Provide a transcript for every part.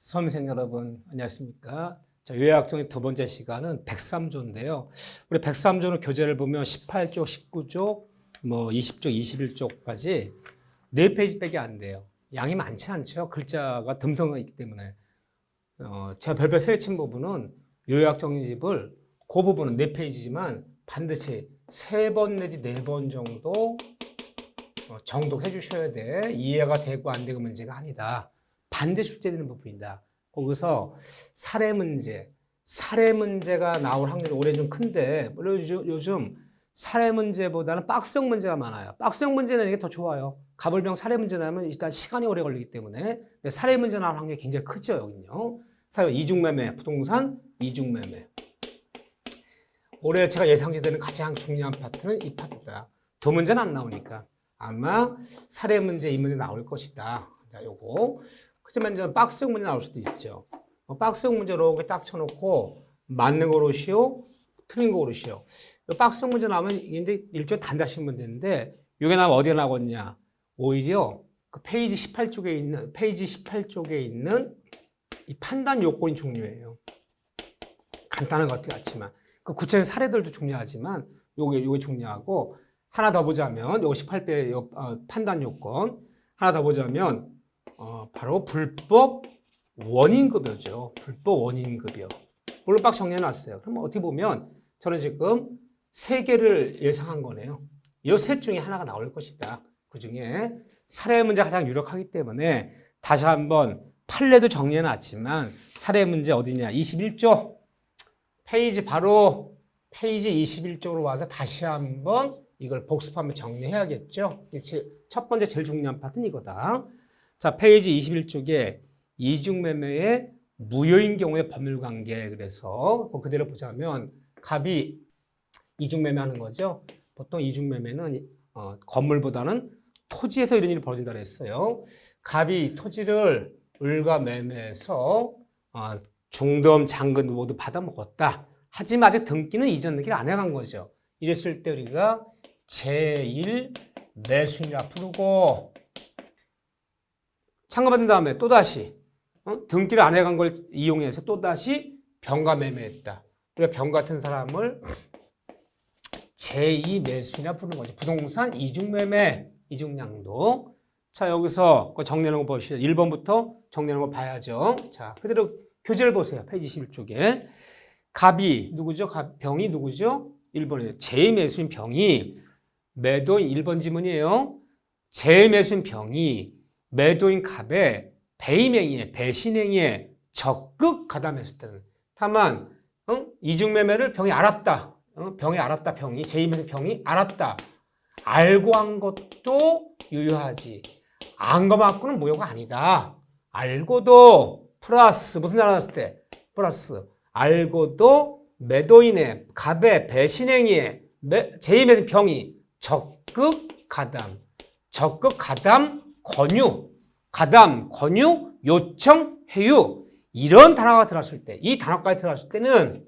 수험생 여러분 안녕하십니까? 자, 요약정의 두 번째 시간은 103조인데요. 우리 103조는 교재를 보면 18조, 19조, 20조, 21조까지 4페이지밖에 안 돼요. 양이 많지 않죠. 글자가 듬성이 있기 때문에. 제가 별별 세친 부분은 요약정리집을 그 부분은 4페이지지만 반드시 3번 내지 4번 정도 정독해 주셔야 돼. 이해가 되고 안 되고 문제가 아니다. 반드시 출제되는 부분이다. 거기서 사례 문제가 나올 확률이 올해 좀 큰데, 물론 요즘 사례 문제보다는 박스형 문제가 많아요. 박스형 문제 내는 게 더 좋아요. 가불병 사례 문제 나면 일단 시간이 오래 걸리기 때문에 사례 문제 나올 확률이 굉장히 크죠, 여기는요. 사례 이중매매, 부동산 이중매매. 올해 제가 예상되는 가장 중요한 파트는 이 파트다. 두 문제는 안 나오니까 아마 사례 문제, 이 문제 나올 것이다. 자, 요거. 하지만 이제 박스형 문제 나올 수도 있죠. 박스형 문제로 이렇게 딱 쳐놓고 맞는 거 고르시오, 틀린 거 고르시오. 박스형 문제 나오면 이제 일종의 단답식 문제인데 이게 나면 어디에 나오겠냐? 오히려 그 페이지 18쪽에 있는 이 판단 요건이 중요해요. 간단한 것 같지만 그 구체적인 사례들도 중요하지만 요게 중요하고 하나 더 보자면 요거 18배 판단 요건 하나 더 보자면 바로 불법 원인급여죠. 불법 원인급여. 물론 빡 정리해놨어요. 그럼 어떻게 보면 저는 지금 3개를 예상한 거네요. 이 셋 중에 하나가 나올 것이다. 그 중에 사례 문제가 가장 유력하기 때문에 다시 한번 판례도 정리해놨지만 사례 문제 어디냐? 21조. 바로 페이지 21쪽으로 와서 다시 한번 이걸 복습하면 정리해야겠죠. 첫 번째 제일 중요한 파트는 이거다. 자, 페이지 21쪽에 이중매매의 무효인 경우의 법률관계. 그래서 그대로 보자면 갑이 이중매매하는 거죠. 보통 이중매매는 건물보다는 토지에서 이런 일이 벌어진다고 했어요. 갑이 토지를 을과 매매해서 중도금, 잔금 모두 받아먹었다. 하지만 아직 등기는 이전 등기를 안 해간 거죠. 이랬을 때 우리가 제1 매수인이라 부르고 참가받은 다음에 또다시 등기를 안 해간 걸 이용해서 또다시 병가 매매했다. 우리가 병 같은 사람을 제2 매수인이라 부르는 거죠. 부동산 이중매매, 이중양도. 자, 여기서 정리하는 거 보시죠. 1번부터 정리하는 거 봐야죠. 자, 그대로 교재를 보세요. 페이지 21쪽에. 갑이 누구죠? 병이 누구죠? 1번이에요. 제2 매수인 병이 매도인 1번 지문이에요. 제2 매수인 병이 매도인 갑의 배임행위에, 배신행위에 적극 가담했을 때는. 다만 이중매매를 병이 알았다. 병이 제2매수인 병이 알았다. 알고 한 것도 유효하지. 안 거 맞고는 무효가 아니다. 알고도 플러스 무슨 말 나왔을 때? 플러스 알고도 매도인의 갑의 배신행위에 제2매수인 병이 적극 가담, 권유, 요청, 회유 이런 단어가 들어갔을 때, 이 단어까지 들어갔을 때는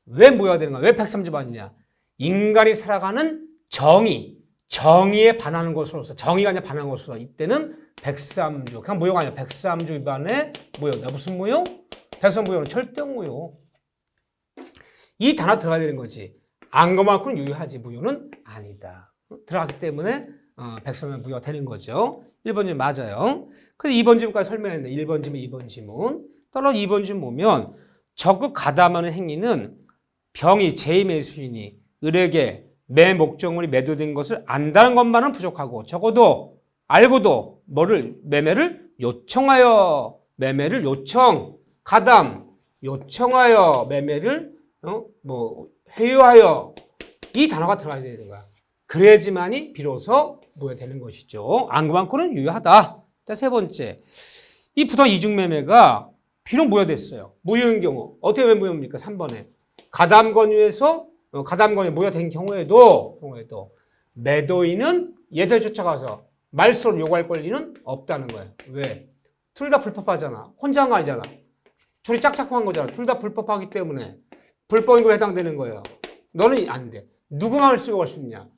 왜 무효가 되는 거야? 왜 103조 아니냐? 인간이 살아가는 정의에 반하는 것으로서, 정의가 아니라 반하는 것으로서 이때는 103조, 그냥 무효가 아니라 103조 위반의 무효다. 무슨 무효? 103 무효는 절대 무효. 이 단어 들어가야 되는 거지. 안 것만큼은 유효하지, 무효는 아니다. 들어갔기 때문에 103은 무효가 되는 거죠. 1번 지문 맞아요. 그래서 2번 지문까지 설명했는데 1번 지문, 2번 지문. 따라 2번 지문 보면 적극 가담하는 행위는 병이 제2매수인이 을에게 매 목적물이 매도된 것을 안다는 것만은 부족하고 적어도 알고도 매매를 요청하여 가담 요청하여 매매를 회유하여 이 단어가 들어가야 되는 거야. 그래야지만이 비로소 무효되는 것이죠. 안 그만큼은 유효하다. 자, 세 번째. 이 부당 이중매매가 비록 무효됐어요. 무효인 경우. 어떻게 왜 무효입니까? 3번에. 가담 권유에서 가담 권유 무효된 경우에도 매도인은 얘들 쫓아가서 말소를 요구할 권리는 없다는 거예요. 왜? 둘 다 불법하잖아. 혼자 한 거 아니잖아. 둘이 짝짝꿍한 거잖아. 둘 다 불법하기 때문에 불법인구에 해당되는 거예요. 너는 안 돼. 누구만 말소 요구할 수 있냐?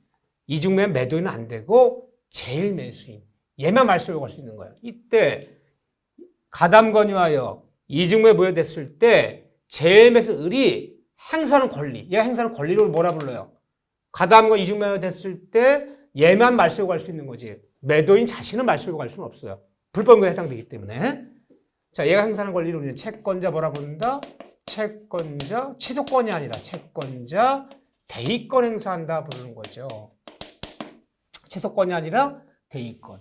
이중매매 매도인은 안 되고 제일 매수인 얘만 말소 요구할 수 있는 거예요. 이때 가담 권유하여 이중매 무효됐을 때 제일 매수 을이 행사하는 권리, 얘가 행사하는 권리를 뭐라 불러요? 가담과 이중매가 됐을 때 얘만 말소유가 할 수 있는 거지. 매도인 자신은 말소유가 할 수는 없어요. 불법행위에 해당되기 때문에. 자, 얘가 행사하는 권리를 우리는 채권자 뭐라 부른다? 채권자, 취소권이 아니라 채권자, 대의권 행사한다 부르는 거죠. 취소권이 아니라 대의권.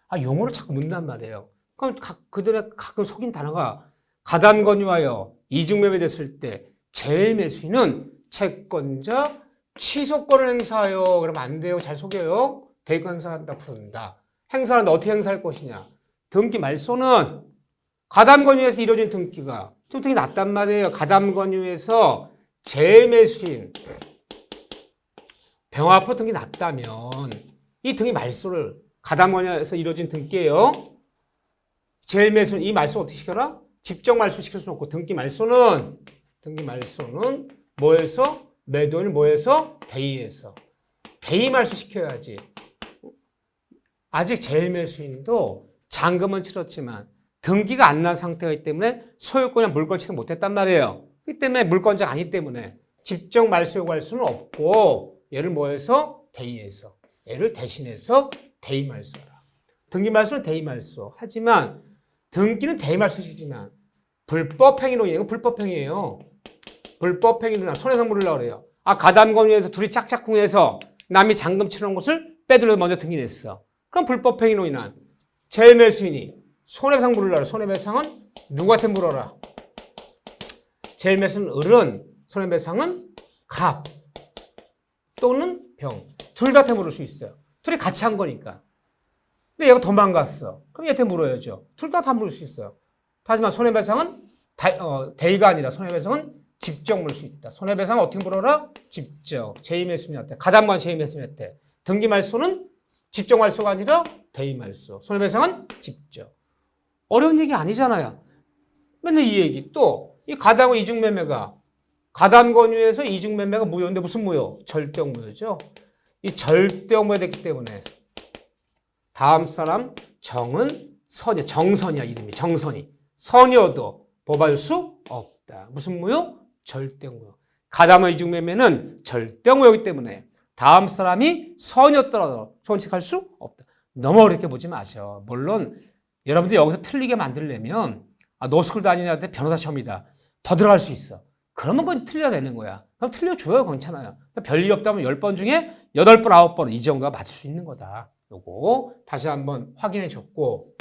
아, 용어를 자꾸 묻는단 말이에요. 그럼 그들의 가끔 속인 단어가 가담 권유하여 이중매매 됐을 때 제일 매수인은 채권자, 취소권을 행사하여. 그러면 안 돼요. 잘 속여요. 대의권 행사한다 부른다. 행사는 어떻게 행사할 것이냐? 등기 말소는 가담 권유에서 이루어진 등기가 등기 낮단 말이에요. 가담 권유에서 제일 매수인 병합포 등기 낮다면 이 등기 말소를 가담 권유에서 이루어진 등기예요. 제일 매수는 이 말소 어떻게 시켜라? 직접 말소 시킬 수는 없고 등기 말소는 뭐에서? 매도인을 뭐에서? 대의에서. 대의 말소 시켜야지. 아직 제일 매수인도 잔금은 치렀지만 등기가 안 난 상태이기 때문에 소유권이나 물권 취득 못했단 말이에요. 그렇기 때문에 물권자가 아니기 때문에 직접 말소 요구할 수는 없고 얘를 뭐해서? 대의에서. 얘를 대신해서 대의 말소라. 등기 말소는 대의 말소. 하지만 등기는 대의 말소시키지만 불법행위로 이건 불법행위예요. 불법행위로 손해상무를 하려고 그래요. 아, 가담 권유에서 둘이 짝짝꿍해서 남이 잔금 치러놓은 것을 빼들려 먼저 등기 냈어. 그럼 불법행위로 인한 제일 매수인이 손해배상 물으라. 손해배상은 누구한테 물어라? 제일 매수는 을은, 손해배상은 갑 또는 병. 둘 다한테 물을 수 있어요. 둘이 같이 한 거니까. 근데 얘가 도망갔어. 그럼 얘한테 물어야죠. 둘 다 물을 수 있어요. 하지만 손해배상은 대의가 아니라 손해배상은 직접 물을 수 있다. 손해배상은 어떻게 물어라? 직접. 제2매수인한테. 가담관 제2매수인한테. 등기말소는 직접 말소가 아니라 대의말소. 손해배상은 직접. 어려운 얘기 아니잖아요. 맨날 이 얘기. 또 이 가담과 이중매매가 가담 권유에서 이중매매가 무효인데 무슨 무효? 절대적 무효죠. 이 절대적 무효 됐기 때문에 다음 사람 정은 선이 정선이야. 이름이 정선이. 선이어도 법할 수 없다. 무슨 무효? 절대적 무효. 가담과 이중매매는 절대적 무효이기 때문에 다음 사람이 선이었더라도 손책할 수 없다. 너무 어렵게 보지 마셔. 물론 여러분들 여기서 틀리게 만들려면 노스쿨 다니는 애한테 변호사 시험이다. 더 들어갈 수 있어. 그러면 그건 틀려야 되는 거야. 그럼 틀려줘요. 괜찮아요. 별일 없다면 10번 중에 8번, 9번 이 정도가 맞을 수 있는 거다. 요거 다시 한번 확인해 줬고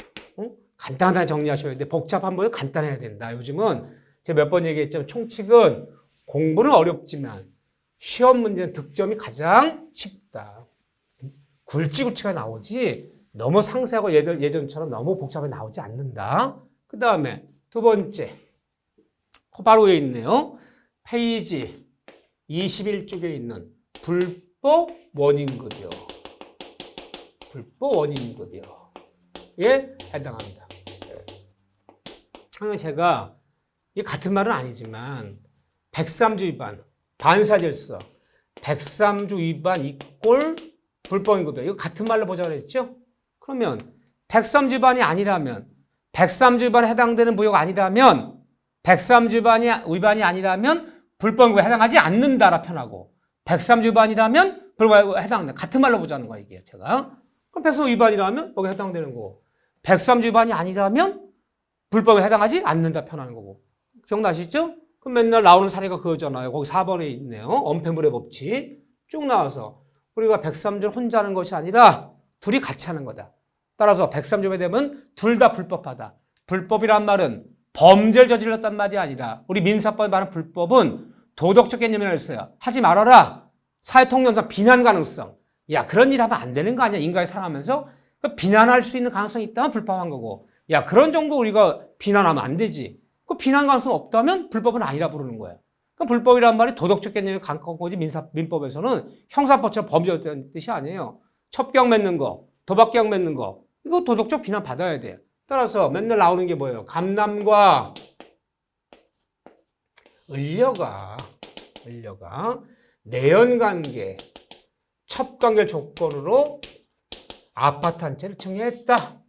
간단하게 정리하셔야 돼. 복잡한 거는 간단해야 된다. 요즘은 제가 몇 번 얘기했지만 총칙은 공부는 어렵지만 시험 문제는 득점이 가장 쉽다. 굵직굵직하게 나오지 너무 상세하고 예전처럼 너무 복잡하게 나오지 않는다. 그 다음에 두 번째 바로 위에 있네요. 페이지 21쪽에 있는 불법 원인급여. 불법 원인급여에 해당합니다. 제가 이 같은 말은 아니지만 103조 위반, 반사질서, 103조 위반 이꼴 불법원인급여. 이거 같은 말로 보자고 했죠? 그러면 103조 위반이 아니라면 103조 위반에 해당되는 무효가 아니라면 103조 위반이 아니라면 불법원인급여에 해당하지 않는다라 편하고 103조 위반이라면 불법원인급여에 해당된다. 같은 말로 보자는 거야 이게 제가. 그럼 103조 위반이라면 여기 해당되는 거고 103조 위반이 아니라면 불법에 해당하지 않는다 편하는 거고. 기억나시죠? 그럼 맨날 나오는 사례가 그거잖아요. 거기 4번에 있네요. 엄폐물의 법칙 쭉 나와서 우리가 103조를 혼자 하는 것이 아니라 둘이 같이 하는 거다. 따라서 103조에 되면 둘 다 불법하다. 불법이란 말은 범죄를 저질렀단 말이 아니라 우리 민사법에 말하는 불법은 도덕적 개념이라고 했어요. 하지 말아라. 사회통념상 비난 가능성. 야, 그런 일 하면 안 되는 거 아니야? 인간이 살아가면서 비난할 수 있는 가능성이 있다면 불법한 거고. 야, 그런 정도 우리가 비난하면 안 되지. 그 비난 가능성 없다면 불법은 아니라 부르는 거야. 그럼 불법이란 말이 도덕적 개념이 가까운 거지 민법에서는 형사법처럼 범죄였다는 뜻이 아니에요. 첩경 맺는 거, 도박경 맺는 거 이거 도덕적 비난 받아야 돼. 따라서 맨날 나오는 게 뭐예요? 감남과 을려가 내연관계 첩관계 조건으로 아파트 한 채를 청약했다.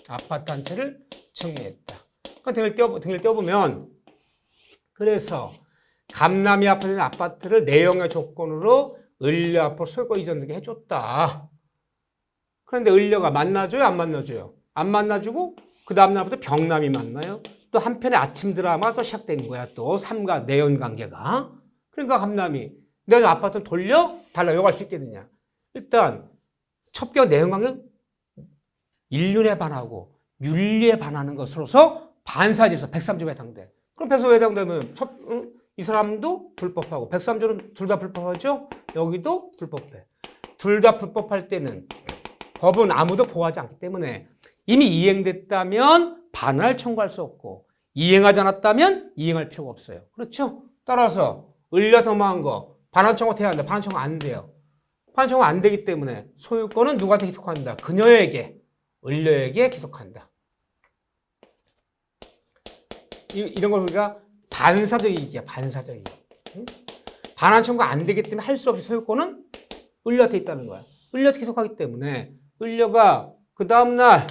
아파트 한 채를 청약했다. 등을 떼어보면 그래서 감남이 앞에 있는 아파트를 내용의 조건으로 을려 앞으로 소유권 이전되게 해줬다. 그런데 을려가 만나줘요? 안 만나줘요? 안 만나주고 그 다음 날부터 병남이 만나요. 또 한편의 아침 드라마가 또 시작된 거야. 또 삼가 내연 관계가. 그러니까 감남이 내가 아파트를 돌려 달라 요구할 수 있겠느냐. 일단 첩기와 내연 관계 인륜에 반하고 윤리에 반하는 것으로서 반사질서 103조에 해당돼. 그럼 103조에 해당되면 이 사람도 불법하고 103조는 둘 다 불법하죠? 여기도 불법해. 둘 다 불법할 때는 법은 아무도 보호하지 않기 때문에 이미 이행됐다면 반환을 청구할 수 없고 이행하지 않았다면 이행할 필요가 없어요. 그렇죠? 따라서 을려서망한 거 반환 청구해야 한다. 반환 청구 안 돼요. 반환 청구 안 되기 때문에 소유권은 누구한테 기속한다? 그녀에게, 을려에게 기속한다. 이런 걸 우리가 반사적 이익이야. 반사적 이익. 응? 반환 청구 안 되기 때문에 할 수 없이 소유권은 을려한테 있다는 거야. 을려한테 기속하기 때문에 을려가 그 다음날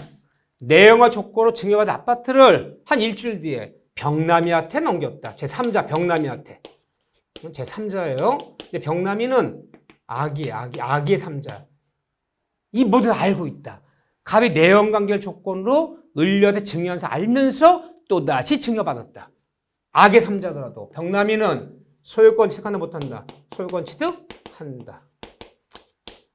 내용과 조건으로 증여받은 아파트를 한 일주일 뒤에 병남이한테 넘겼다. 제3자 병남이한테. 제3자예요. 근데 병남이는 악의 3자. 이 모두 알고 있다. 갑이 내연관계를 조건으로 을려한테 증여하면서 알면서 또다시 증여받았다. 악의 3자더라도 병남이는 소유권 취득한다 못한다. 소유권 취득한다.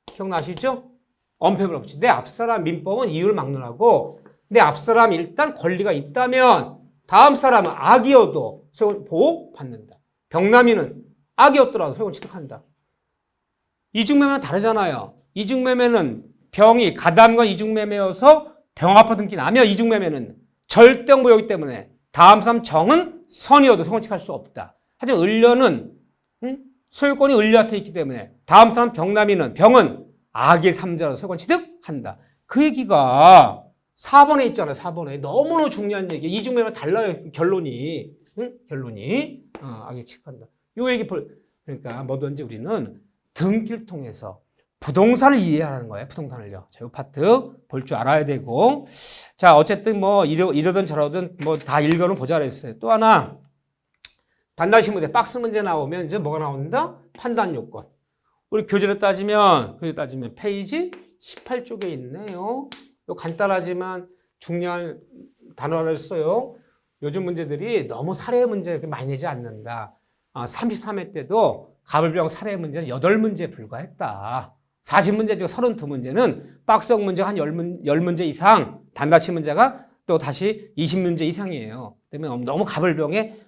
기억나시죠? 엄폐물 없지. 내 앞사람 민법은 이유를 막론하고 내 앞사람이 일단 권리가 있다면 다음 사람은 악이어도 소유권 보호받는다. 병남이는 악이었더라도 소유권 취득한다. 이중매매는 다르잖아요. 이중매매는 병이 가담과 이중매매여서 병아파 등기 나면 이중매매는 절대응보이기 때문에 다음 사람 정은 선이어도 소유권 취득할 수 없다. 하지만 을려는 소유권이 을려한테 있기 때문에 다음 사람 병남이는 병은 악의 3자로 소유권 취득한다. 그 얘기가 4번에 있잖아요. 4번에. 너무너무 중요한 얘기. 이중매매는 달라요. 결론이. 결론이. 악의 취득한다. 요 얘기 그러니까 뭐든지 우리는 등기를 통해서 부동산을 이해하는 거예요. 부동산을요. 자, 요 파트 볼 줄 알아야 되고. 자, 어쨌든 뭐 이러든 저러든 뭐 다 읽어는 보자 그랬어요. 또 하나. 단답식 문제, 박스 문제 나오면 이제 뭐가 나온다? 판단 요건. 우리 교재로 따지면 페이지 18쪽에 있네요. 간단하지만 중요한 단어를 써요. 요즘 문제들이 너무 사례 문제 이렇게 많이 내지 않는다. 33회 때도 가불병 사례 문제는 8문제에 불과했다. 40문제 중 32문제는 박스형 문제가 한 10문제 이상, 단답식 문제가 또 다시 20문제 이상이에요. 때문에 너무 가불병에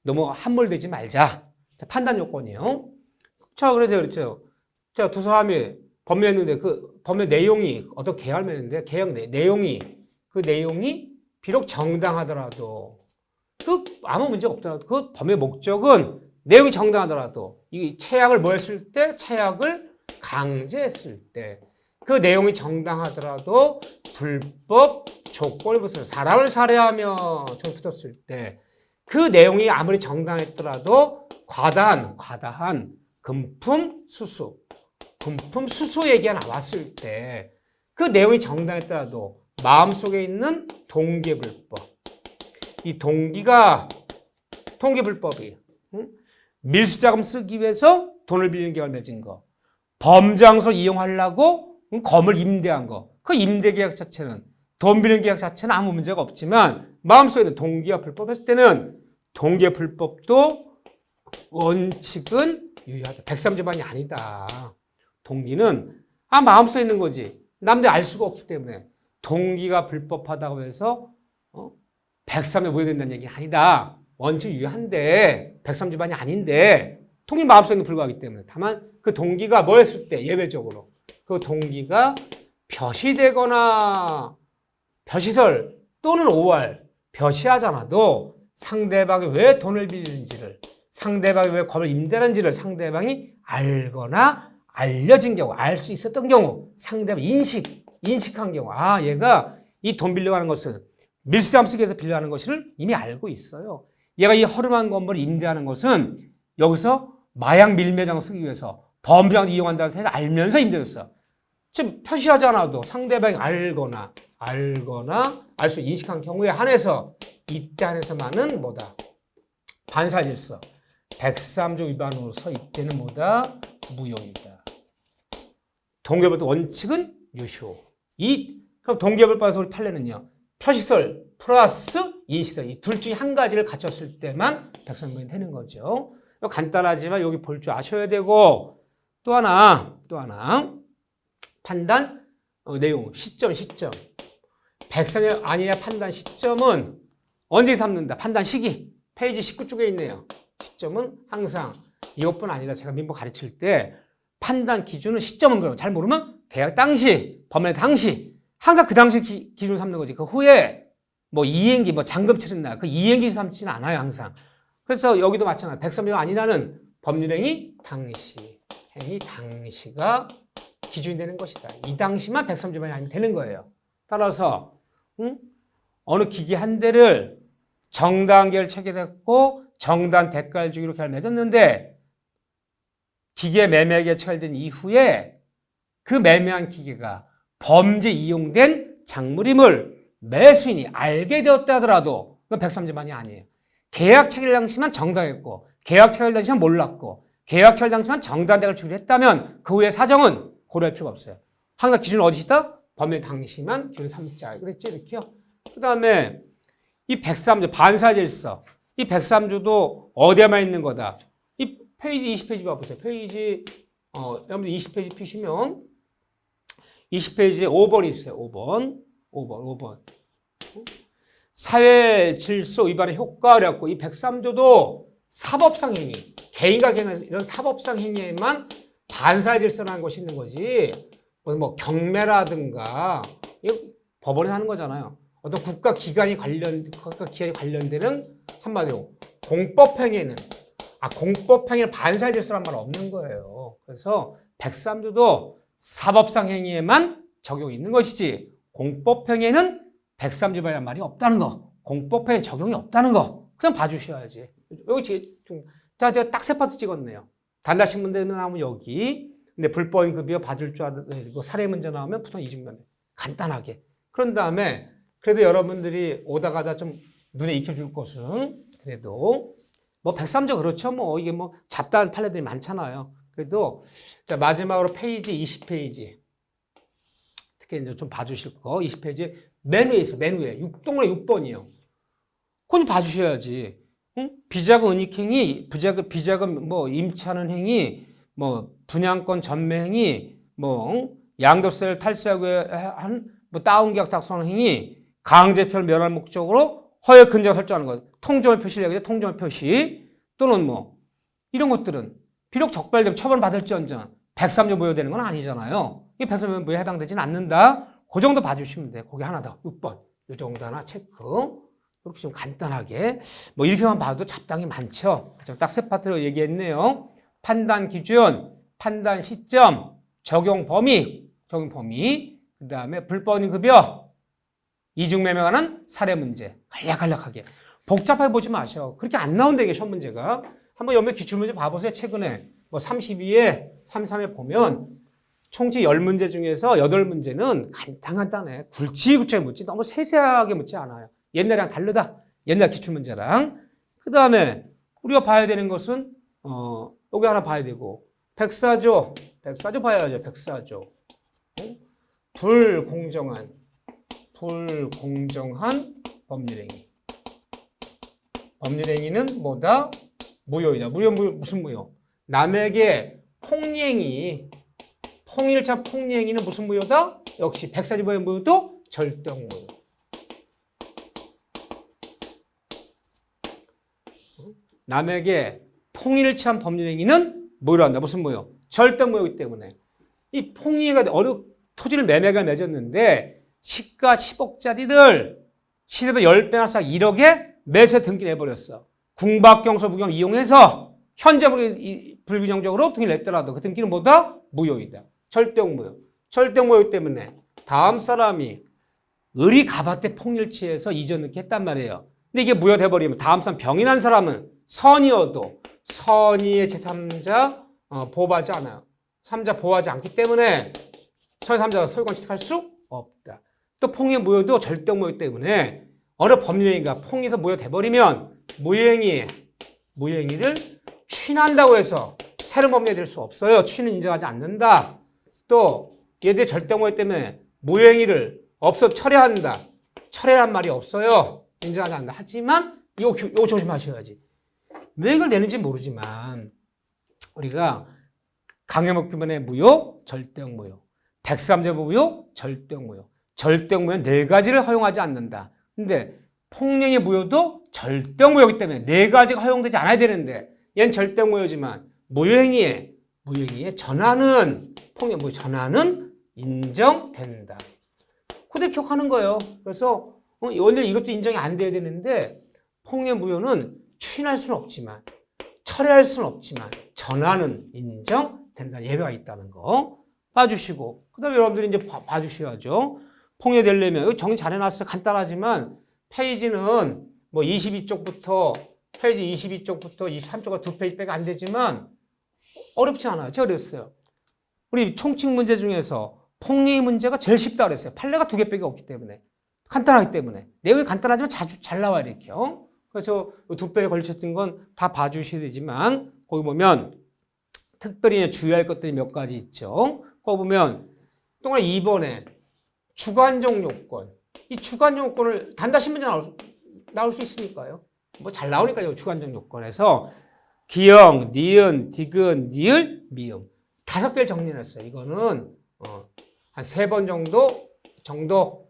너무 함몰되지 말자. 자, 판단 요건이요. 자, 그렇죠. 자, 두 사람이 법률했는데 그 법률 내용이 어떤 계약을 맺는데 계약 내용이 비록 정당하더라도 아무 문제가 없더라도 그 법의 목적은 내용이 정당하더라도 이 채약을 뭐 했을 때 채약을 강제했을 때 그 내용이 정당하더라도 불법 조건을 붙여서 사람을 살해하며 좀 붙었을 때 그 내용이 아무리 정당했더라도 과다한 금품 수수 얘기가 나왔을 때 그 내용이 정당했더라도 마음속에 있는 동기불법 이 동기불법이 밀수자금 쓰기 위해서 돈을 빌리는 계약을 맺은 거 범장소를 이용하려고 건물 임대한 거 그 임대계약 자체는 돈 빌리는 계약 자체는 아무 문제가 없지만 마음속에 있는 동기가 불법했을 때는 동기의 불법도 원칙은 유효하다. 103조만이 아니다. 동기는 마음속에 있는 거지. 남들이 알 수가 없기 때문에 동기가 불법하다고 해서 103조 무효된다는 얘기 아니다. 원칙 유효한데 103조만이 아닌데 동기 마음속에 있는 불과하기 때문에 다만 그 동기가 뭐 했을 때 예외적으로 그 동기가 벼시되거나 벼시설 또는 5월 벼시하잖아도 상대방이 왜 돈을 빌리는지를 상대방이 왜 건물 임대하는지를 상대방이 알거나 알려진 경우 알 수 있었던 경우 상대방 인식한 경우 얘가 이 돈 빌려고 하는 것은 밀수자금 쓰기 위해서 빌려하는 것을 이미 알고 있어요. 얘가 이 허름한 건물을 임대하는 것은 여기서 마약 밀매장을 쓰기 위해서 범죄장을 이용한다는 사실을 알면서 임대했어. 지금 표시하지 않아도 상대방이 알거나 알거나 알 수 인식한 경우에 한해서 이때 한해서만은 뭐다? 반사질서. 103조 위반으로서 이때는 뭐다? 무효이다. 동계불법 원칙은 유효. 그럼 동계불법에서 우리 판례는요. 표시설 플러스 인식설 이 둘 중에 한 가지를 갖췄을 때만 백선문이 되는 거죠. 간단하지만 여기 볼 줄 아셔야 되고 또 하나 판단 내용 시점 백선이 아니냐 판단 시점은 언제 삼는다 판단 시기 페이지 19쪽에 있네요. 시점은 항상 이것뿐 아니라 제가 민법 가르칠 때 판단 기준은 시점은 그럼 잘 모르면 계약 당시 범행 당시 항상 그 당시 기준을 삼는 거지. 그 후에 뭐 이행기 뭐 잔금 치른 날 그 이행기 삼지는 않아요 항상. 그래서 여기도 마찬가지. 103조 아니냐는 법률행위 당시가 기준이 되는 것이다. 이 당시만 103조 위반이 아니면 되는 거예요. 따라서 어느 기기 한 대를 정당계를 체결했고 정당 대가를 주기로 계약을 맺었는데 기계 매매에 체결된 이후에 그 매매한 기계가 범죄 이용된 작물임을 매수인이 알게 되었다 하더라도 그건 103조 위반이 아니에요. 계약 체결 당시만 정당했고 계약 체결 당시만 몰랐고 계약 체결 당시만 정당 대가를 주기로 했다면 그 후에 사정은 고려할 필요가 없어요. 항상 기준은 어디 있다? 범죄 당시만 기준 삼자. 그랬죠 이렇게요. 그 다음에 이 103조 반사질서 이 103조도 어디에만 있는 거다. 이 페이지 20페이지 봐보세요. 페이지 여러분들 20페이지 피시면 20페이지에 5번이 있어요. 5번. 사회 질서 위반의 효과를 이 103조도 사법상 행위, 개인과 개인 이런 사법상 행위에만 반사의 질서라는 것이 있는 거지. 뭐 경매라든가 법원에서 하는 거잖아요. 어떤 국가 기관이 관련되는 한마디로 공법 행위는 공법 행위를 반사의 질서란 말 없는 거예요. 그래서 103조도 사법상 행위에만 적용이 있는 것이지 공법 행위는 103조 위반이라는 말이 없다는 거. 공법 행위 적용이 없다는 거. 그냥 봐주셔야지. 여기 제가 딱 세 파트 찍었네요. 단답식 문제 나오면 여기. 근데 불법인 급여 받을 줄 알고 사례 문제 나오면 보통 이중면에 간단하게. 그런 다음에 그래도 여러분들이 오다 가다 좀 눈에 익혀줄 것은 그래도 뭐 103조 그렇죠. 뭐 이게 뭐 잡다한 판례들이 많잖아요. 그래도 자 마지막으로 페이지 20페이지. 특히 이제 좀 봐주실 거 20페이지 맨 위에 있어. 맨 위에 6동으로 6번이요. 그건 봐주셔야지. 응? 비자금 은닉행위, 비자금 뭐 임차하는 행위, 뭐 분양권 전매 행위, 뭐 양도세를 탈세하고 한 뭐 다운계약 작성하는 행위, 강제표를 면할 목적으로 허위 근저가 설정하는 것, 통정의 표시를 얘기해 통정의 표시 또는 뭐 이런 것들은 비록 적발되면 처벌을 받을지언정 103조 무효되는 건 아니잖아요. 이 103조 무효에 해당되지는 않는다. 그 정도 봐주시면 돼. 거기 하나 더 6번 이 정도 하나 체크. 이렇게 좀 간단하게 뭐 이렇게만 봐도 잡담이 많죠. 딱 세 파트로 얘기했네요. 판단 기준, 판단 시점, 적용 범위, 그 다음에 불법인 급여, 이중매매 관한 사례 문제 간략하게 복잡하게 보지 마셔. 그렇게 안 나온다 이게 시험 문제가. 한번 연말 기출문제 봐보세요. 최근에 뭐 32에 33에 보면 총치 10문제 중에서 8문제는 간단해. 굵직굵직하게 묻지 너무 세세하게 묻지 않아요. 옛날이랑 다르다. 옛날 기출문제랑. 그 다음에 우리가 봐야 되는 것은 여기 하나 봐야 되고 104조 봐야죠. 104조. 불공정한 법률행위. 법률행위는 뭐다? 무효이다. 무슨 무효? 남에게 폭리행위, 통일차 폭리행위는 무슨 무효다? 역시 104조의 무효도 절대무효. 남에게 폭리를 취한 법률행위는 무효로 한다. 무슨 무효? 절대무효이기 때문에. 이 폭리가 어느 토지를 매매가 맺었는데 시가 10억짜리를 시세보다 10배나 싸 1억에 매수에 등기 내버렸어. 궁박경서 부경 이용해서 현재 불균형적으로 등기를 냈더라도 그 등기는 뭐다? 무효이다. 절대무효. 절대무효이기 때문에 다음 사람이 을이 가밭에 폭리를 취해서 이전 등기 했단 말이에요. 근데 이게 무효돼버리면 다음 사람 병이 난 사람은 선의여도 선의의 제3자 보호하지 않아요. 3자 보호하지 않기 때문에 제3자가 소유권 취득할 수 없다. 또 폭력 무효도 절대적 무효 때문에 어느 법률행위가 폭력에서 무효돼버리면 무효행위를 추인한다고 해서 새로운 법률이 될 수 없어요. 추인은 인정하지 않는다. 또 얘들 절대적 무효 때문에 무효행위를 처리한다. 철회란 말이 없어요. 인정하지 않는다. 하지만 이거 조심하셔야지. 왜 이걸 내는지 모르지만 우리가 강요목 규범의 무효, 절대적 무효, 103조 무효, 절대적 무효, 절대적 무효는 네 가지를 허용하지 않는다. 근데 폭력의 무효도 절대적 무효이기 때문에 네 가지가 허용되지 않아야 되는데 얘는 절대적 무효지만 무효행위에 전환은 폭력 무효 전환은 인정된다. 그대로 기억하는 거예요. 그래서 오늘 이것도 인정이 안 돼야 되는데 폭력 무효는 추인할 수는 없지만 철회할 수는 없지만 전환은 인정된다. 예외가 있다는 거 봐주시고 그 다음에 여러분들이 이제 봐주셔야죠. 폭력되려면 정리 잘 해놨어요. 간단하지만 페이지는 뭐 22쪽부터 페이지 22쪽부터 23쪽가 두 페이지밖에 안 되지만 어렵지 않아요. 제가 그랬어요. 우리 총칙 문제 중에서 폭력의 문제가 제일 쉽다 그랬어요. 판례가 두 개밖에 없기 때문에 간단하기 때문에 내용이 간단하지만 잘 나와요. 이렇게요. 그래서 두 페이지에 걸쳤던 건 다 봐주셔야 되지만 거기 보면 특별히 주의할 것들이 몇 가지 있죠. 거기 보면 동안 2번에 주관적 요건. 이 주관적 요건을 단다시 문제 나올 수 있으니까요. 뭐 잘 나오니까요. 주관적 요건에서 기역, 니은, 디귿, 니을, 미음 5개를 정리했어요. 이거는 한 3번 정도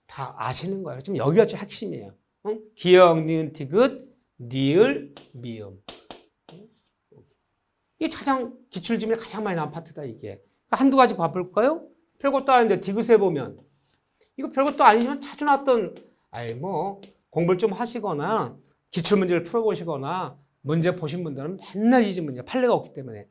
다 아시는 거예요. 지금 여기가 좀 핵심이에요. 기역, 니은, 디귿, 니을, 미음. 이게 가장 기출지문에 가장 많이 나온 파트다 이게. 한두 가지 봐볼까요? 별것도 아닌데 디귿에 보면 이거 별것도 아니지만 자주 나왔던 공부를 좀 하시거나 기출문제를 풀어보시거나 문제 보신 분들은 맨날 이 문제 판례가 없기 때문에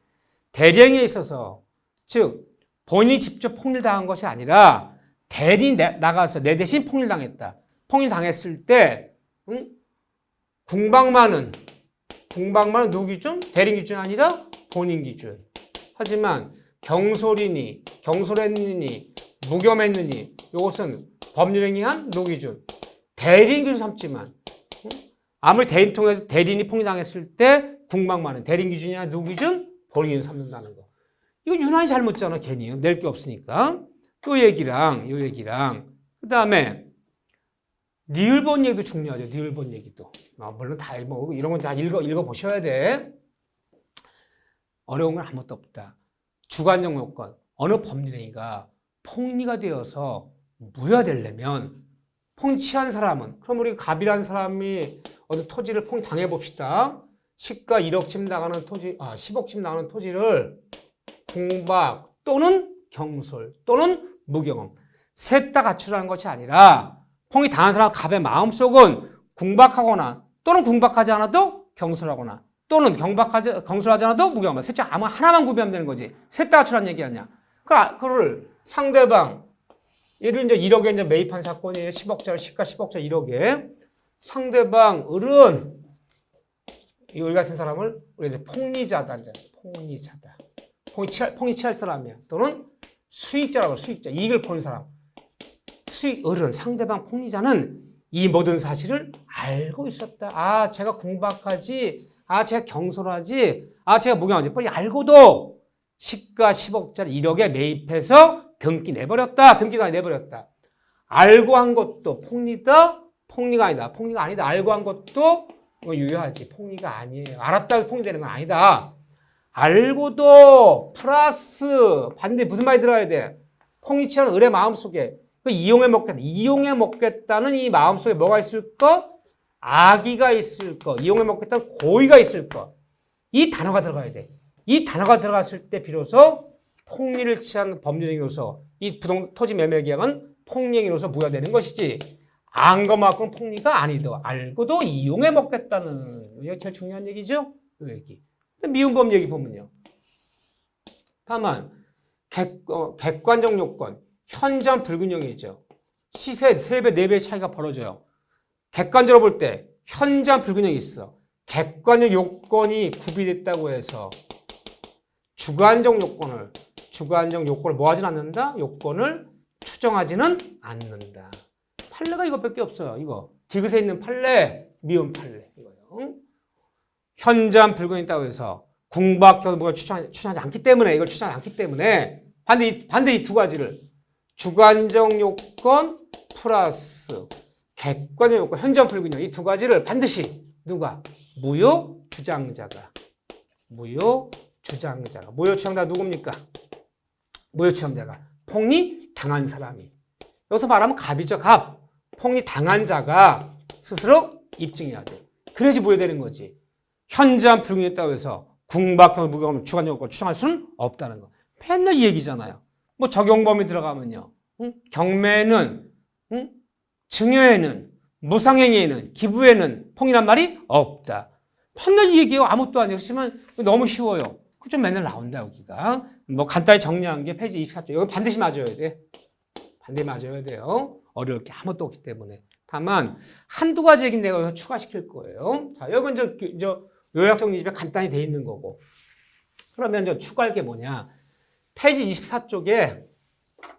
대령에 있어서 즉 본인이 직접 폭력당한 것이 아니라 대리인이 나가서 내 대신 폭력당했다. 폭력당했을 때 궁방만은 누구 기준? 대리인 기준이 아니라 본인 기준. 하지만 경솔했느니 무겸했느니 이것은 법률행위한 누구 기준? 대리인 기준 삼지만 아무리 대리인 통해서 대리인이 폭력당했을 때 궁방만은 대리인 기준이 아니라 누구 기준? 본인 기준 삼는다는 거. 이거 유난히 잘 묻잖아. 괜히 낼 게 없으니까. 요 얘기랑 그 다음에 니을본 얘기도 중요하죠. 니을본 얘기도. 물론 다 이런 건 다 읽어보셔야 돼. 어려운 건 아무것도 없다. 주관적 요건. 어느 법률행위가 폭리가 되어서 무효되려면 폭리한 사람은 그럼 우리 갑이라는 사람이 어느 토지를 폭리 당해봅시다. 시가 1억쯤 나가는 토지, 10억쯤 나가는 토지를 궁박 또는 경솔 또는 무경험 셋 다 갖추라는 것이 아니라 폭리 당한 사람 갑의 마음속은 궁박하거나 또는 궁박하지 않아도 경솔하거나 또는 경솔하지 않아도 무경험 셋 중 아무 하나만 구비하면 되는 거지. 셋 다 갖추라는 얘기 아니야. 그걸 상대방 예를 이제 1억에 이제 매입한 사건이에요. 10억짜리 시가 10억짜리 1억에 상대방 을은 우리 같은 사람을 우리 이제 폭리자다. 폭리 취할 사람이야. 또는 수익자라고 수익자 이익을 보는 사람. 을은 상대방 폭리자는 이 모든 사실을 알고 있었다. 제가 궁박하지. 제가 경솔하지. 제가 무경하지. 빨리 알고도 시가 10억짜리 1억에 매입해서 등기 내버렸다. 등기가 내버렸다. 알고 한 것도 폭리다. 폭리가 아니다. 알고 한 것도 유효하지. 폭리가 아니에요. 알았다고 폭리되는 건 아니다. 알고도 플러스 반대 무슨 말이 들어야 돼? 폭리 취한 을의 마음속에 이용해 먹겠다는 이 마음속에 뭐가 있을 거? 악의가 있을 거. 이용해 먹겠다는 고의가 있을 거. 이 단어가 들어가야 돼. 이 단어가 들어갔을 때 비로소 폭리를 취한 법률행위로서 이 토지 매매 계약은 폭리행위로서 무효되는 것이지. 안 것만큼 폭리가 아니다. 알고도 이용해 먹겠다는 이게 제일 중요한 얘기죠. 이 얘기. 미움법 얘기 보면요. 다만 객관적 요건, 현저한 불균형이죠. 시세 3배, 4배의 차이가 벌어져요. 객관적으로 볼 때 현저한 불균형이 있어. 객관적 요건이 구비됐다고 해서 주관적 요건을 주관적 요건을 뭐 하진 않는다? 요건을 추정하지는 않는다. 판례가 이것밖에 없어요. 이거 디귿에 있는 판례, 미음 판례 이거요. 현저한 불균이 있다고 해서 궁박형을 추정하지 않기 때문에 이걸 추정하지 않기 때문에 반대 이 두 가지를 주관적 요건 플러스 객관적 요건, 현저한 불균형 이 두 가지를 반드시 누가? 무효 주장자가 무효 주장자가 누굽니까? 무효 주장자가 폭리 당한 사람이 여기서 말하면 갑이죠. 갑. 폭리 당한 자가 스스로 입증해야 돼. 그래야지 무효되는 거지. 현저한 불균이 있다고 해서 궁박형을 무효하면 주관적 요건을 추정할 수는 없다는 거. 맨날 이 얘기잖아요. 뭐 적용범위 들어가면요. 경매는 증여에는 무상행위에는 기부에는 폭리란 말이 없다. 맨날 이 얘기예요. 아무것도 아니에요. 그렇지만 너무 쉬워요. 그 좀 맨날 나온다 여기가. 뭐 간단히 정리한 게 페이지 24쪽. 이거 반드시 맞아야 돼. 반드시 맞아야 돼요. 어려울 게 아무것도 없기 때문에. 다만 한두 가지 얘기는 내가 여기서 추가시킬 거예요. 자, 여기는 저 요약 정리집에 간단히 돼 있는 거고. 그러면 저 추가할 게 뭐냐? 페이지 24쪽에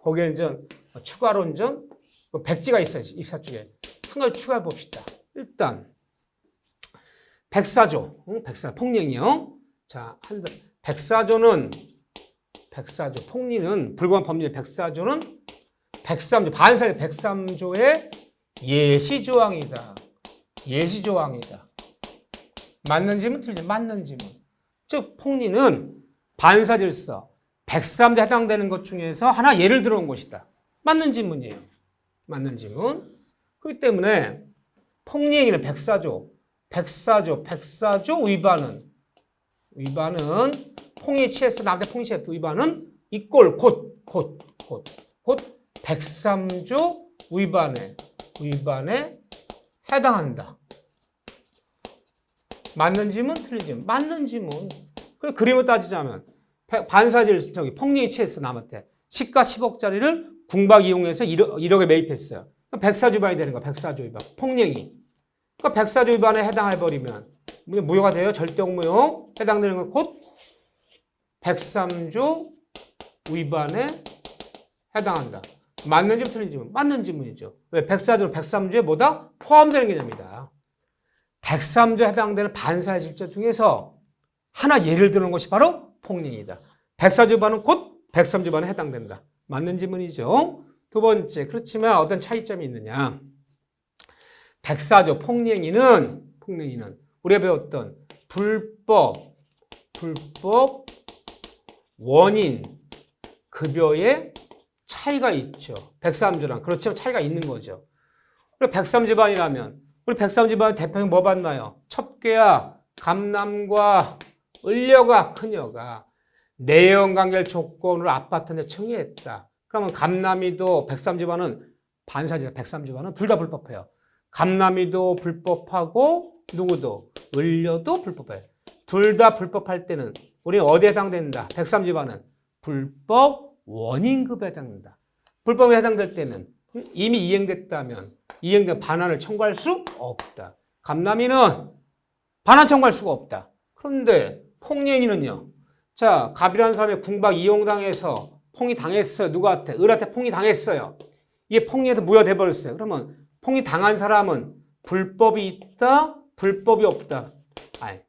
거기에 이제 추가로 이제 백지가 있어요. 24쪽에. 한 가지 추가해 봅시다. 일단 백사조, 폭리행위요. 자, 백사조는 폭리는 불구한 법률의 백사조는 103조, 반사의 103조의 예시조항이다. 예시조항이다. 맞는 지문 틀린 맞는 지문. 즉 폭리는 반사질서 103조에 해당되는 것 중에서 하나 예를 들어온 것이다. 맞는 지문이에요. 맞는 지문. 그렇기 때문에 폭리행위는 백사조 위반은 폭리에 취해서 남한테 폭리 취해서 위반은 이꼴 곧 103조 위반에 해당한다. 맞는 지문, 틀린 지문. 맞는 지문. 그래서 그림을 따지자면 반사질 폭리에 취해서 남한테 시가 10억짜리를 궁박 이용해서 1억에 매입했어요. 백사조 위반이 되는 거야. 백사조 위반. 폭리행위. 그러니까 백사조 위반에 해당해버리면 무효가 돼요. 절대무효. 해당되는 건 곧 103조 위반에 해당한다. 맞는 지문, 틀린 지문. 맞는 지문이죠. 왜? 백사조는 103조에 뭐다? 포함되는 개념이다. 103조에 해당되는 반사의 질적 중에서 하나 예를 드는 것이 바로 폭리이다. 백사조 위반은 곧 103조 위반에 해당된다. 맞는 지문이죠. 두 번째, 그렇지만 어떤 차이점이 있느냐. 백사조 폭리행위는 우리가 배웠던 불법 원인 급여의 차이가 있죠. 103조랑. 그렇지만 차이가 있는 거죠. 우리 103조반이라면 우리 103조반 대표는 뭐 받나요? 첩계와 감남과 을려가 크녀가 내연관계를 조건으로 아파트에 청의했다. 그러면 감남이도 103조반은 반사지다. 103조반은 둘 다 불법해요. 감남이도 불법하고 누구도 을려도 불법해요. 둘 다 불법할 때는 우리는 어디에 해당된다? 103조반은 불법 원인급에 해당된다. 불법에 해당될 때는 이미 이행됐다면 이행된 반환을 청구할 수 없다. 감남이는 반환 청구할 수가 없다. 그런데 폭리행위는요. 자, 갑이라는 사람이 궁박 이용당해서 폭리 당했어요. 누구한테? 을한테 폭리 당했어요. 이게 폭리해서 무효돼 버렸어요. 그러면 폭리 당한 사람은 불법이 있다, 불법이 없다. 아니,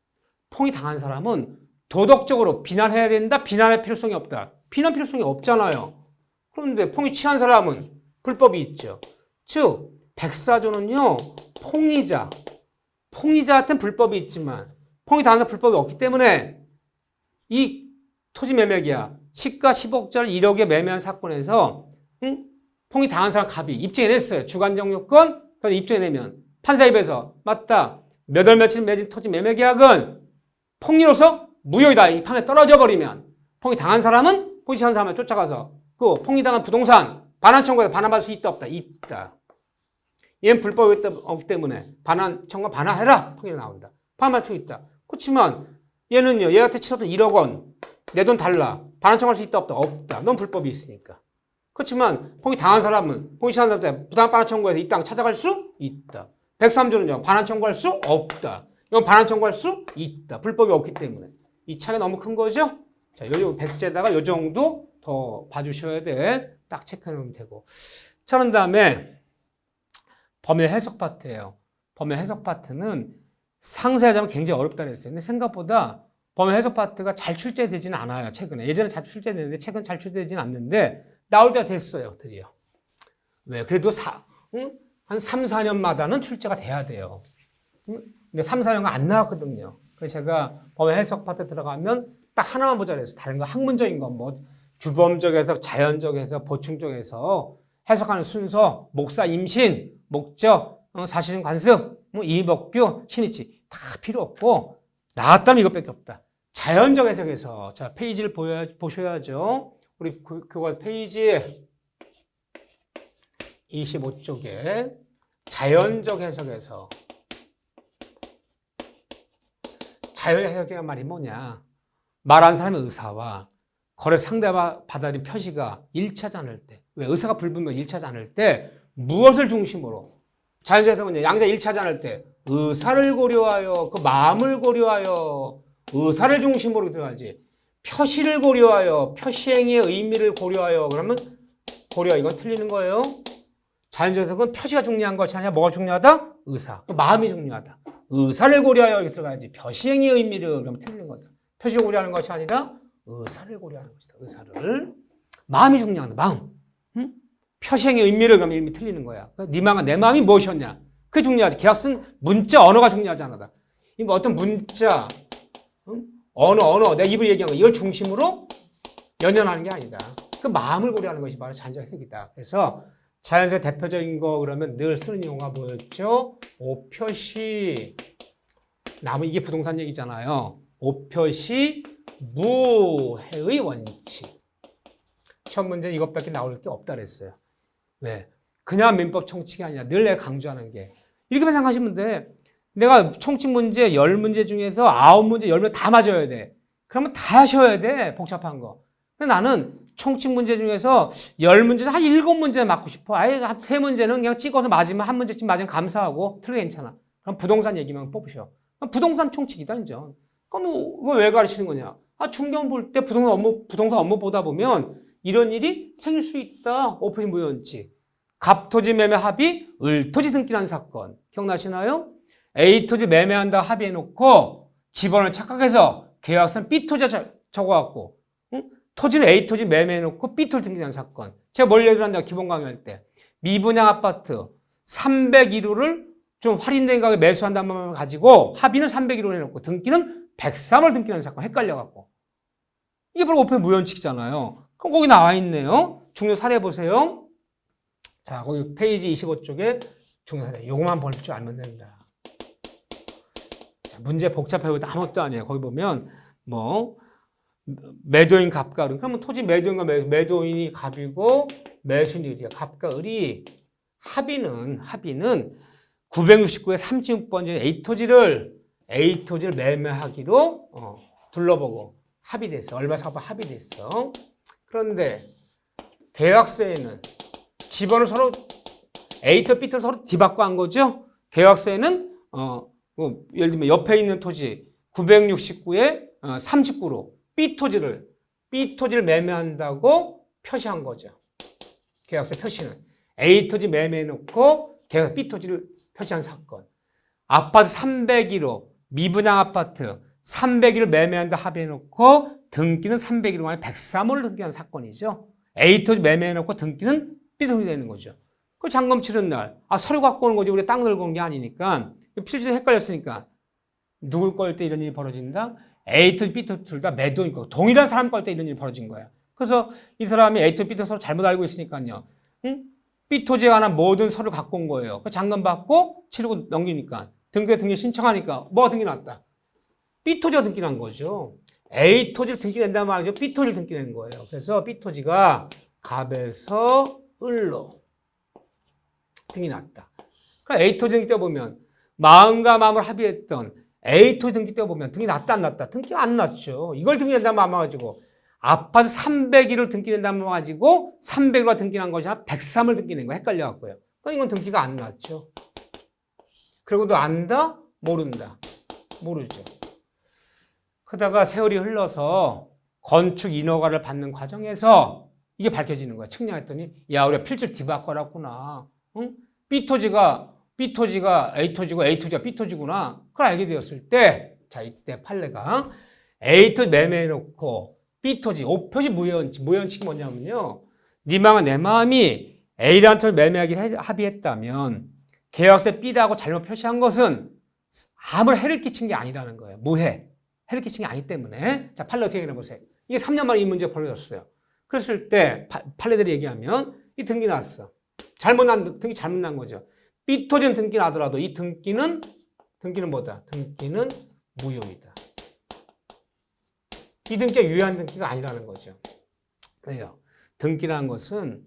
폭리 당한 사람은 도덕적으로 비난해야 된다, 비난할 필요성이 없다. 비난 필요성이 없잖아요. 그런데 폭리 취한 사람은 불법이 있죠. 즉, 백사조는요, 폭리자한테는 불법이 있지만 폭리 당한 사람 불법이 없기 때문에 이 토지 매매계약 시가 10억짜리 1억에 매매한 사건에서 폭리 당한 사람 갑이 입증해냈어요. 주관적 요건 입증해내면 판사 입에서 맞다. 몇 월 며칠 맺은 토지 매매계약은 폭리로서 무효이다. 이 판에 떨어져 버리면 폭리 당한 사람은 폭리 취한 사람을 쫓아가서 그 폭리 당한 부동산 반환 청구해서 반환받을 수 있다 없다? 있다. 얘는 불법이 없기 때문에 반환 청구 반환해라. 폭리가 나온다. 반환받을 수 있다. 그렇지만 얘는요. 얘한테 치렀던 1억 원 내 돈 달라. 반환 청구할 수 있다 없다? 없다. 넌 불법이 있으니까. 그렇지만 폭리 당한 사람은 폭리 취한 사람한테 부당 반환 청구해서 이 땅 찾아갈 수 있다. 103조는요. 반환 청구할 수 없다. 이건 반환 청구할 수 있다. 불법이 없기 때문에. 이 차이가 너무 큰 거죠? 자, 요 백제다가 요 정도 더 봐주셔야 돼. 딱 체크해 놓으면 되고. 자, 그런 다음에 범위 해석 파트예요. 범위 해석 파트는 상세하자면 굉장히 어렵다 그랬어요. 근데 생각보다 범위 해석 파트가 잘 출제되지는 않아요. 최근에. 예전에 잘 출제되는데 최근 잘 출제되지는 않는데 나올 때가 됐어요. 드디어. 왜? 그래도 한 3, 4년마다는 출제가 돼야 돼요. 근데 3, 4년간 안 나왔거든요. 그래서 제가 범위 해석 파트 들어가면 딱 하나만 보자 그랬어요. 다른 거 학문적인 거 뭐 규범적 해석, 자연적 해석, 보충적 해석 해석하는 순서, 목사 임신, 목적, 사실은 관습, 뭐 이목규, 신이치 다 필요 없고 나왔다면 이것밖에 없다. 자연적 해석에서 자 페이지를 보셔야죠. 우리 그거 페이지 25쪽에 자연적 해석에서 자연적 해석이란 말이 뭐냐? 말하는 사람의 의사와 거래 상대가 받아들인 표시가 일치하지 않을 때, 왜 의사가 불분명 일치하지 않을 때 무엇을 중심으로? 자연적 해석은 양자 일치하지 않을 때 의사를 고려하여 그 마음을 고려하여 의사를 중심으로 들어가지. 표시를 고려하여 표시행위의 의미를 고려하여 그러면 고려 이건 틀리는 거예요. 자연적 해석은 표시가 중요한 것이 아니라 뭐가 중요하다? 의사. 그 마음이 중요하다. 의사를 고려하여 이렇게 들어가야지. 표시행위의 의미를 그러면 틀리는 거다. 표시를 고려하는 것이 아니라 의사를 고려하는 것이다. 의사를. 마음이 중요하다. 마음. 응? 표시행위의 의미를 그러면 이미 틀리는 거야. 네 마음과 내 마음이 무엇이었냐? 그게 중요하지. 계약 쓴 문자, 언어가 중요하지 않아. 뭐 어떤 문자, 응? 언어, 내 입을 얘기한 거 이걸 중심으로 연연하는 게 아니다. 그 마음을 고려하는 것이 바로 자연적 해석이다. 그래서 자연적 대표적인 거 그러면 늘 쓰는 용어가 뭐였죠? 오표시. 이게 부동산 얘기잖아요. 오표시 무해의 원칙. 시험 문제는 이것밖에 나올 게 없다 그랬어요. 왜? 그냥 민법 총칙이 아니라 늘 내가 강조하는 게. 이렇게만 생각하시면 돼. 내가 총칙 문제 10문제 중에서 9문제, 10문제 다 맞아야 돼. 그러면 다 하셔야 돼. 복잡한 거. 근데 나는 총칙 문제 중에서 10문제 한 7문제 맞고 싶어. 아예 한 3문제는 그냥 찍어서 맞으면 한 문제쯤 맞으면 감사하고 틀려도 괜찮아. 그럼 부동산 얘기만 뽑으셔. 부동산 총칙이다, 이제. 그럼 왜 가르치는 거냐? 중경 볼 때 부동산 업무 보다 보면 이런 일이 생길 수 있다. 오프시 무효원칙. 갑토지 매매 합의, 을토지 등기난 사건. 기억나시나요? A토지 매매한다 합의해놓고 집원을 착각해서 계약서는 B토지 적어갖고 토지는 A토지 매매해놓고 B토지 등기난 사건. 제가 뭘 얘기를 한다고 기본 강의할 때. 미분양 아파트 301호를 좀 할인된 가격에 매수한다는 마음을 가지고 합의는 301호로 해놓고 등기는 103을 등기한 사건 헷갈려갖고. 이게 바로 오pen 무효원칙이잖아요. 그럼 거기 나와 있네요. 중요 사례 보세요. 자, 거기 페이지 25쪽에 중요 사례. 요거만 볼 줄 알면 된다. 자, 문제 복잡해보다 아무것도 아니에요. 거기 보면 뭐 매도인 갑과 을. 그러면 토지 매도인과 매도인이 갑이고 매수인이 을이야. 갑과 을이 합의는 969의 36번째 A토지를 매매하기로 둘러보고 합의됐어. 얼마 사고 합의됐어. 그런데 계약서에는 집원을 서로 A토 B토를 서로 뒤바꿔 한 거죠. 계약서에는 뭐 예를 들면 옆에 있는 토지 969의 39로 B토지를 매매한다고 표시한 거죠. 계약서 표시는 A토지 매매해놓고 계약서 B토지를 표시한 사건. 아파트 301호 미분양 아파트 301을 매매한다 합의해놓고 등기는 301호 안에 103호를 등기한 사건이죠. A토지 매매해놓고 등기는 B토지 되는 거죠. 그 잔금 치른 날 서류 갖고 오는 거지 우리 땅 들고 온 게 아니니까 필지에 헷갈렸으니까 누굴 걸 때 이런 일이 벌어진다? A토지 B토지 둘 다 매도니까 동일한 사람 걸 때 이런 일이 벌어진 거야. 그래서 이 사람이 A토지 B토지 서로 잘못 알고 있으니까요. B토지에 관한 모든 서류를 갖고 온 거예요. 잔금 받고 치르고 넘기니까 등기 신청하니까 뭐가 등기 났다? B토지가 등기 난 거죠. A토지를 등기 낸다는 말이죠. B토지를 등기 낸 거예요. 그래서 B토지가 갑에서 을로 등기 났다. 그럼 A토지 등기 때 보면 마음과 마음을 합의했던 A토지 등기 때 보면 등기 났다 안 났다? 등기 안 났죠. 이걸 등기 낸다는 마음 가지고 아파트 301을 등기 낸다는 마음 가지고 301과 등기 난 것이 아니라 103을 등기 낸 거 헷갈려갖고요. 그럼 이건 등기가 안 났죠. 그리고도 안다? 모른다. 모르죠. 그러다가 세월이 흘러서 건축 인허가를 받는 과정에서 이게 밝혀지는 거야. 측량했더니 야 우리가 필지를 뒤바꿔놨구나. 응? B토지가 A토지고 A토지가 B토지구나. 그걸 알게 되었을 때 자 이때 판례가 A토지 매매해놓고 B토지 옵표시 무효원칙이 뭐냐면요. 네 마음과 내 마음이 A라는 토지를 매매하기로 합의했다면 계약서에 B라고 잘못 표시한 것은 아무런 해를 끼친 게 아니라는 거예요. 무해. 해를 끼친 게 아니기 때문에. 자, 판례 어떻게 해보세요. 이게 3년 만에 이 문제가 벌어졌어요. 그랬을 때 판례들이 얘기하면 이 등기 났어. 등기 잘못 난 거죠. B토지는 등기 나더라도 이 등기는 뭐다? 등기는 무효이다. 이 등기가 유효한 등기가 아니라는 거죠. 왜요? 등기라는 것은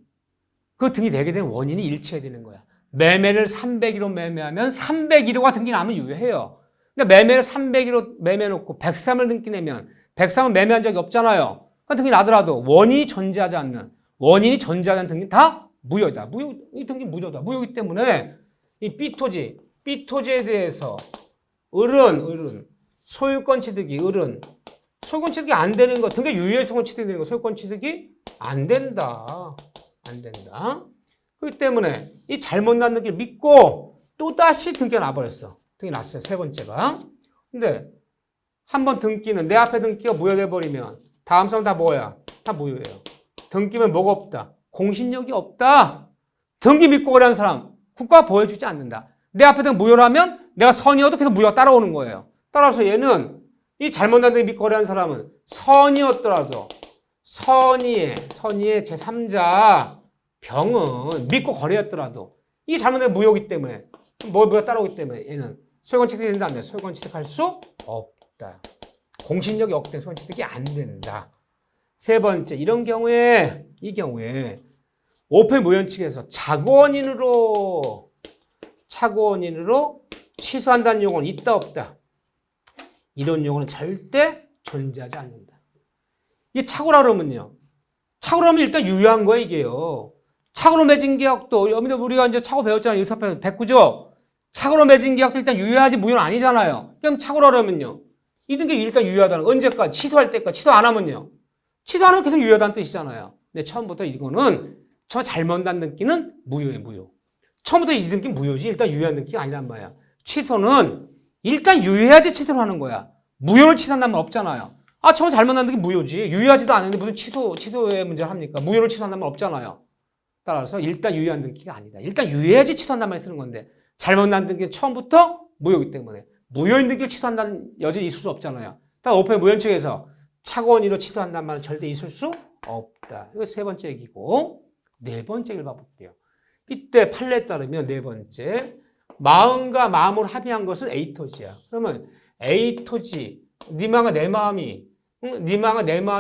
그 등기 내게 된 원인이 일치해야 되는 거야. 매매를 301호 매매하면 301호가 등기 나면 유효해요. 근데 매매를 301호 매매해놓고 103을 등기 내면 103을 매매한 적이 없잖아요. 그러니까 등기 나더라도 원인이 존재하지 않는 등기는 다 무효다. 이 등기 무효다. 무효이기 때문에 이 B토지에 대해서 소유권 취득이 소유권 취득이 안 되는 거, 등기 유효의 소유권 취득이 되는 거, 소유권 취득이 안 된다. 그렇기 때문에 이 잘못 난 등기를 믿고 또다시 등기가 나버렸어. 등기 났어요. 세 번째가. 근데 한 번 등기는 내 앞에 등기가 무효돼 버리면 다음 사람 다 뭐야? 다 무효예요. 등기면 뭐가 없다? 공신력이 없다. 등기 믿고 거래하는 사람 국가가 보여주지 않는다. 내 앞에 등기 무효라면 내가 선이어도 계속 무효가 따라오는 거예요. 따라서 얘는 이 잘못 난 등기 믿고 거래하는 사람은 선이었더라도 선의의 제3자 병은 믿고 거래했더라도 이게 잘못된 무효이기 때문에 뭐가 따라오기 때문에 얘는 소유권 취득이 된다 안 돼? 소유권 취득할 수 없다. 공신력이 없기 때문에 소유권 취득이 안 된다. 세 번째 이 경우에 오pen 무효원칙에서 착오원인으로 취소한다는 용어는 있다 없다. 이런 용어는 절대 존재하지 않는다. 이게 착오라 그러면요. 착오라면 일단 유효한 거야 이게요. 착오로 맺은 계약도 우리가 이제 착오 배웠잖아요. 의사표현 109죠. 착오로 맺은 계약도 일단 유효하지 무효는 아니잖아요. 그럼 착오라 그러면요. 이 등기 일단 유효하다는 거. 언제까지? 취소할 때까지. 취소 안 하면요. 취소 안 하면 계속 유효하다는 뜻이잖아요. 근데 처음부터 이거는 잘못 난 등기는 무효예요. 무효. 처음부터 이 등기 무효지 일단 유효한 등기가 아니란 말이야. 취소는 일단 유효해야지 취소를 하는 거야. 무효를 취소한다는 말 없잖아요. 처음 잘못 난 등기 무효지. 유효하지도 않은데 무슨 취소의 문제를 합니까? 무효를 취소한다는 말 없잖아요. 따라서 일단 유효한 등기가 아니다. 일단 유효해야지 취소한다는 말을 쓰는 건데 잘못 난 등기는 처음부터 무효이기 때문에 무효인 등기를 취소한다는 여지는 있을 수 없잖아요. 따라 오pen 무효원칙에서 착오원인으로 취소한다는 말은 절대 있을 수 없다. 이거 세 번째 얘기고 네 번째 얘기를 봐볼게요. 이때 판례에 따르면 네 번째 마음과 마음으로 합의한 것은 A토지야. 그러면 A토지 네 마음과 내 마음이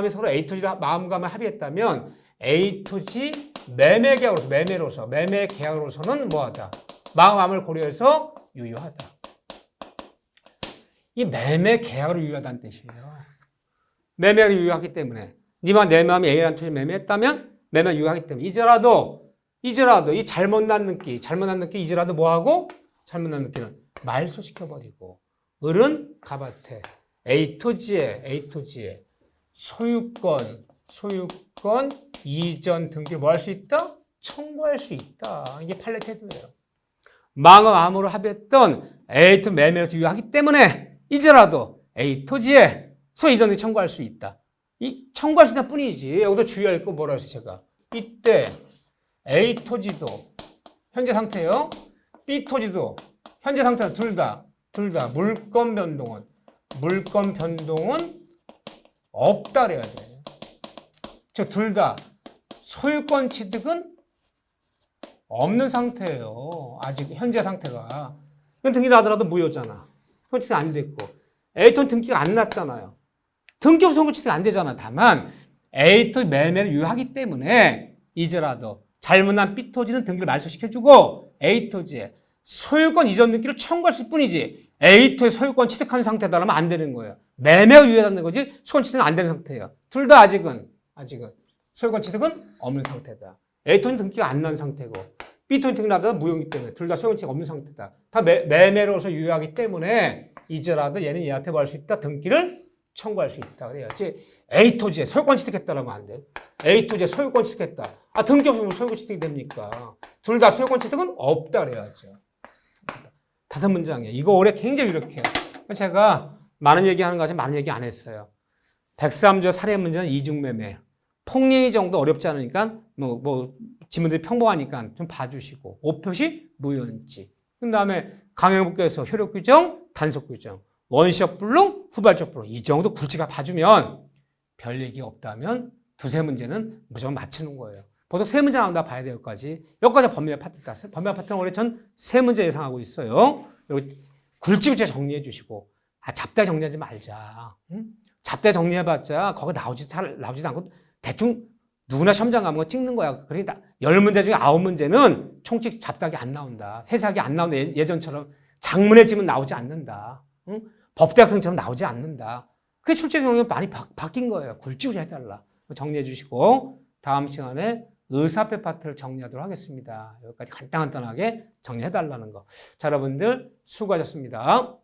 서로 A토지로 마음과 마음을 합의했다면 A토지 매매 계약으로서는 뭐하다? 마음을 고려해서 유효하다. 이 매매 계약으로 유효하다는 뜻이에요. 매매가 유효하기 때문에 니와 내 마음이 A라는 토지를 매매했다면 매매가 유효하기 때문에 이제라도 이 잘못 난 등기 이제라도 뭐하고? 잘못 난 등기는 말소시켜버리고 을은 가밭에 A토지에 소유권 이전 등기를 뭐 할 수 있다? 청구할 수 있다. 이게 판례 태도예요. 마음과 마음으로 합의했던 A토지 매매가 유효하기 때문에 이제라도 A토지에 소이전 등기 청구할 수 있다. 이 청구할 수 있다 뿐이지. 여기서 주의할 거 뭐라 했어요, 제가. 이때 A토지도 현재 상태예요. B토지도 현재 상태는 둘 다 물권 변동은 없다 그래야 돼. 즉 둘 다 소유권 취득은 없는 상태예요. 아직 현재 상태가. 이건 등기 나더라도 무효잖아. 소유권 취득 안 됐고 A토지 등기가 안 났잖아요. 등기 없이 소유권 취득 안 되잖아. 다만 A토지 매매를 유효하기 때문에 이제라도 잘못난 B토지는 등기를 말소시켜주고 A토지에 소유권 이전 등기를 청구할 수 뿐이지 A토지 소유권 취득한 상태다라면 안 되는 거예요. 매매가 유효하다는 거지 소유권 취득은 안 되는 상태예요. 둘 다 아직은 소유권 취득은 없는 상태다. A토지 등기가 안 난 상태고 B토지 등기 나도 무효이기 때문에 둘 다 소유권 취득 없는 상태다. 다 매매로서 유효하기 때문에 이제라도 얘는 얘한테 뭐 할 수 있다? 등기를 청구할 수 있다. 그래야지 A to Z 소유권 취득했다라면 안 돼. A to Z 소유권 취득했다. 등기 없으면 소유권 취득이 됩니까? 둘 다 소유권 취득은 없다 그래야죠. 5문장이에요. 이거 올해 굉장히 유력해요. 제가 많은 얘기하는 거 같지만 많은 얘기 안 했어요. 103조 살해 문제는 이중매매. 폭행이 정도 어렵지 않으니까 지문들이 평범하니까 좀 봐주시고 5표시 무효인지. 그 다음에 강행법규에서 효력 규정, 단속 규정, 원시적 불능, 후발적 불능 이 정도 굵직하게 봐주면 별 얘기 없다면 2-3문제는 무조건 맞추는 거예요. 보통 3문제 나온다 봐야 돼요. 여기까지 법률 파트 땄어요. 법률 파트는 올해 전 3문제 예상하고 있어요. 여기 굵직굵직 정리해 주시고 잡다하게 정리하지 말자. 응? 잡다하게 정리해봤자 거기 나오지도 않고 대충 누구나 시험장 가면 찍는 거야. 그러니까 10문제 중에 9문제는 총칙 잡다하게 안 나온다. 세세하게 안 나온다. 예전처럼 장문의 지문 나오지 않는다. 응? 법대학생처럼 나오지 않는다. 그게 출제 경향이 많이 바뀐 거예요. 굵직굵직 해달라. 정리해 주시고 다음 시간에 의사표 파트를 정리하도록 하겠습니다. 여기까지 간단하게 정리해 달라는 거. 자, 여러분들 수고하셨습니다.